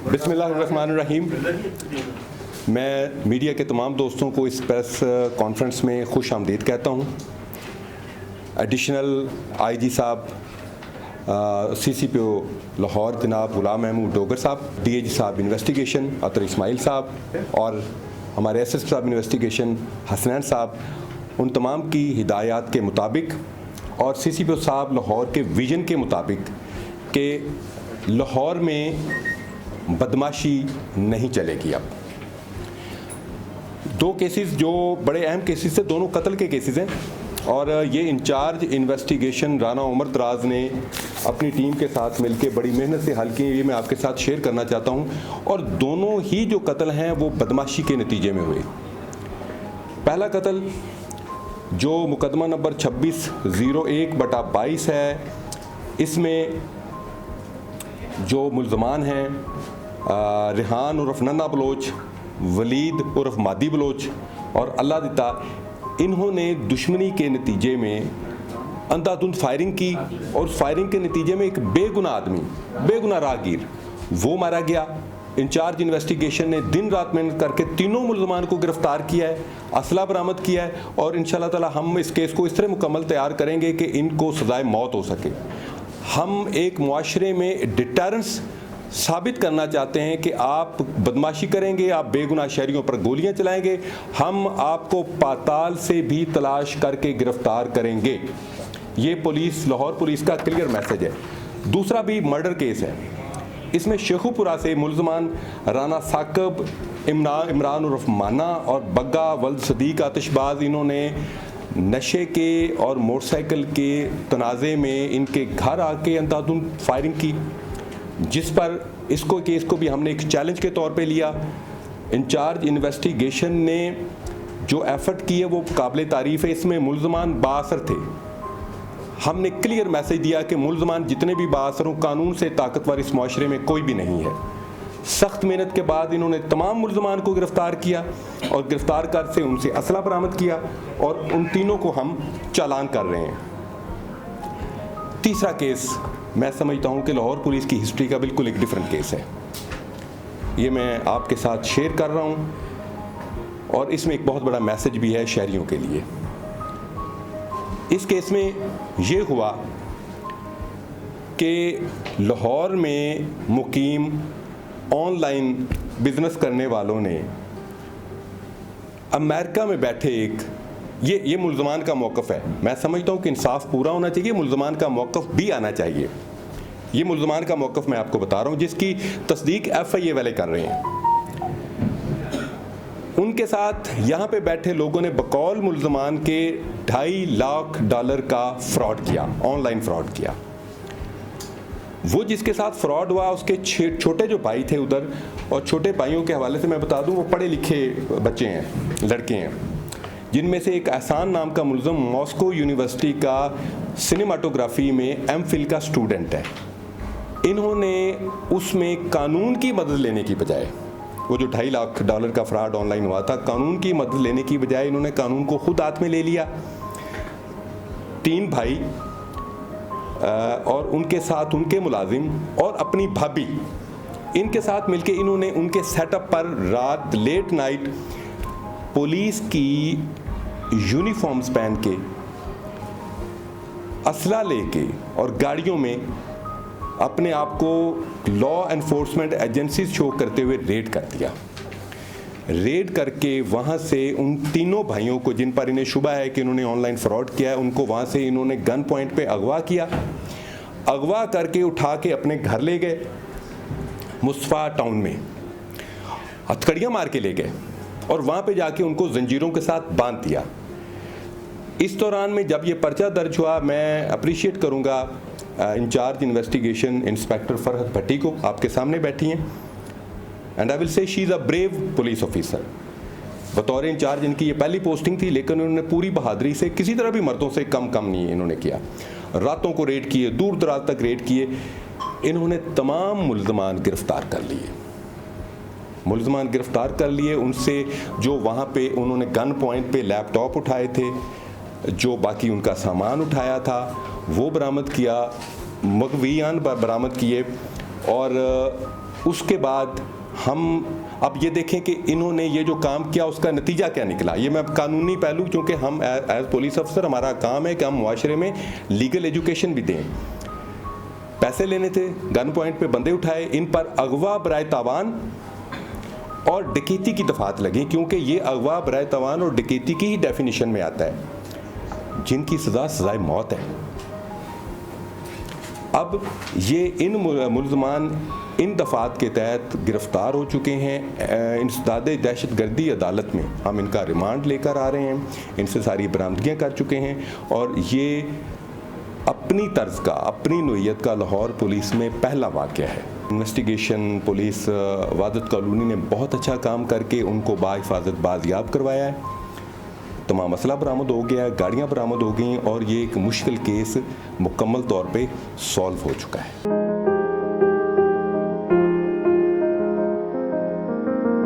बिस्मिल्लाहिर्रहमानिर्रहीम। मैं मीडिया के तमाम दोस्तों को इस प्रेस कॉन्फ्रेंस में खुश आमदीद कहता हूँ। एडिशनल आईजी साहब, CCPO लाहौर जनाब गुलाम महमूद डोगर साहब, DIG साहब इन्वेस्टिगेशन अतर इस्माइल साहब और हमारे SSP साहब इन्वेस्टिगेशन हसनैन साहब, उन तमाम की हिदायत के मुताबिक और CCPO साहब लाहौर के विजन के मुताबिक कि लाहौर में बदमाशी नहीं चलेगी। अब दो केसेस जो बड़े अहम केसेस थे, दोनों कत्ल के केसेस हैं और ये इंचार्ज इन्वेस्टिगेशन राना उमर दराज ने अपनी टीम के साथ मिलकर बड़ी मेहनत से हल किए। ये मैं आपके साथ शेयर करना चाहता हूँ। और दोनों ही जो कत्ल हैं वो बदमाशी के नतीजे में हुए। पहला कत्ल जो मुकदमा नंबर 2601/22 है, इसमें जो मुल्ज़मान हैं रिहान उर्फ नन्ना बलोच, वलीद उर्फ मादी बलोच और अल्लाह दिता, इन्होंने दुश्मनी के नतीजे में अंधाधुंध फायरिंग की और फायरिंग के नतीजे में एक बेगुनाह आदमी, बेगुनाह राहगीर वो मारा गया। इंचार्ज इन्वेस्टिगेशन ने दिन रात मेहनत करके तीनों मुल्ज़मान को गिरफ्तार किया है, असला बरामद किया है और इंशाअल्लाह ताला हम इस केस को इस तरह मुकम्मल तैयार करेंगे कि इनको सज़ाए मौत हो सके। हम एक मुआशरे में डिटरेंस साबित करना चाहते हैं कि आप बदमाशी करेंगे, आप बेगुनाह शहरियों पर गोलियां चलाएंगे, हम आपको पाताल से भी तलाश करके गिरफ्तार करेंगे। ये पुलिस, लाहौर पुलिस का क्लियर मैसेज है। दूसरा भी मर्डर केस है। इसमें शेखुपुरा से मुल्ज़मान राना साकब, इमरान उर्फ माना और बग्गा वल्द सदीक आतिशबाज, इन्होंने नशे के और मोटरसाइकिल के तनाज़े में इनके घर आके अंधाधुंध फायरिंग की, जिस पर इसको केस को भी हमने एक चैलेंज के तौर पे लिया। इंचार्ज इन्वेस्टिगेशन ने जो एफर्ट किए वो काबिल तारीफ़ है। इसमें मुल्ज़मान बाअसर थे। हमने क्लियर मैसेज दिया कि मुल्ज़मान जितने भी बाअसर हों, कानून से ताकतवर इस माशरे में कोई भी नहीं है। सख्त मेहनत के बाद इन्होंने तमाम मुल्ज़मान को गिरफ्तार किया और गिरफ्तार कर से उनसे असला बरामद किया और उन तीनों को हम चालान कर रहे हैं। तीसरा केस मैं समझता हूं कि लाहौर पुलिस की हिस्ट्री का बिल्कुल एक डिफरेंट केस है। ये मैं आपके साथ शेयर कर रहा हूं और इसमें एक बहुत बड़ा मैसेज भी है शहरियों के लिए। इस केस में ये हुआ कि लाहौर में मुकीम ऑनलाइन बिजनेस करने वालों ने अमेरिका में बैठे एक ये मुल्ज़मान का मौक़िफ़ है। मैं समझता हूँ कि इंसाफ पूरा होना चाहिए, मुल्ज़मान का मौक़िफ़ भी आना चाहिए। ये मुल्ज़मान का मौक़िफ़ मैं आपको बता रहा हूँ जिसकी तस्दीक FIA वाले कर रहे हैं। उनके साथ यहाँ पे बैठे लोगों ने बकौल मुल्ज़मान के $2.5 लाख का फ्रॉड किया, ऑनलाइन फ्रॉड किया। वो जिसके साथ फ्रॉड हुआ उसके छोटे जो भाई थे उधर, और छोटे भाइयों के हवाले से मैं बता दूं वो पढ़े लिखे बच्चे हैं, लड़के हैं, जिनमें से एक एहसान नाम का मुल्ज़म मॉस्को यूनिवर्सिटी का सिनेमाटोग्राफी में MPhil का स्टूडेंट है। इन्होंने उसमें कानून की मदद लेने की बजाय, वो जो $2.5 लाख का फ्रॉड ऑनलाइन हुआ था, कानून की मदद लेने की बजाय इन्होंने कानून को खुद हाथ में ले लिया। 3 भाई और उनके साथ उनके मुलाजिम और अपनी भाभी, इनके साथ मिलके इन्होंने उनके सेटअप पर रात लेट नाइट पुलिस की यूनिफॉर्म्स पहन के, असला लेके और गाड़ियों में अपने आप को लॉ एनफोर्समेंट एजेंसीज शो करते हुए रेड कर दिया। रेड करके वहाँ से उन तीनों भाइयों को, जिन पर इन्हें शुबा है कि इन्होंने ऑनलाइन फ्रॉड किया है, उनको वहाँ से इन्होंने गन पॉइंट पे अगवा किया। अगवा करके उठा के अपने घर ले गए, मुस्तफ़ा टाउन में हथकड़ियाँ मार के ले गए और वहाँ पे जाके उनको जंजीरों के साथ बांध दिया। इस दौरान में जब ये पर्चा दर्ज हुआ, मैं अप्रिशिएट करूँगा इंचार्ज इन्वेस्टिगेशन इंस्पेक्टर फरहत भट्टी को, आपके सामने बैठी हैं, and I will say she is a brave police officer. बतौर इंचार्ज इनकी ये पहली पोस्टिंग थी, लेकिन उन्होंने पूरी बहादुरी से, किसी तरह भी मर्दों से कम नहीं इन्होंने किया। रातों को रेड किए, दूर दराज तक रेड किए। इन्होंने तमाम मुल्ज़मान गिरफ्तार कर लिए, मुल्ज़मान गिरफ्तार कर लिए। उनसे जो वहाँ पे उन्होंने गन पॉइंट पे लैपटॉप उठाए थे, जो बाकी उनका सामान उठाया था वो बरामद किया, मगवियान बरामद किए और उसके बाद हम अब ये देखें कि इन्होंने ये जो काम किया उसका नतीजा क्या निकला। ये मैं कानूनी पहलू, क्योंकि हम एज पुलिस अफसर हमारा काम है कि हम मुआशरे में लीगल एजुकेशन भी दें। पैसे लेने थे, गन पॉइंट पे बंदे उठाए, इन पर अगवा बराए तावान और डकैती की दफात लगी, क्योंकि ये अगवा बराए तावान और डकैती की ही डेफिनेशन में आता है, जिनकी सज़ाए मौत है। अब ये इन मुल्ज़मान इन दफ़ात के तहत गिरफ़्तार हो चुके हैं। इंसदाद दहशतगर्दी अदालत में हम इनका रिमांड लेकर आ रहे हैं, इनसे सारी बरामदगियाँ कर चुके हैं और ये अपनी तर्ज का, अपनी नोयत का लाहौर पुलिस में पहला वाक़या है। इन्वेस्टिगेशन पुलिस वादत कॉलोनी ने बहुत अच्छा काम करके उनको बाहिफाजत बाजियाब करवाया है। तमाम मसला बरामद हो गया, गाड़ियाँ बरामद हो गई और ये एक मुश्किल केस मुकम्मल तौर पे सॉल्व हो चुका है।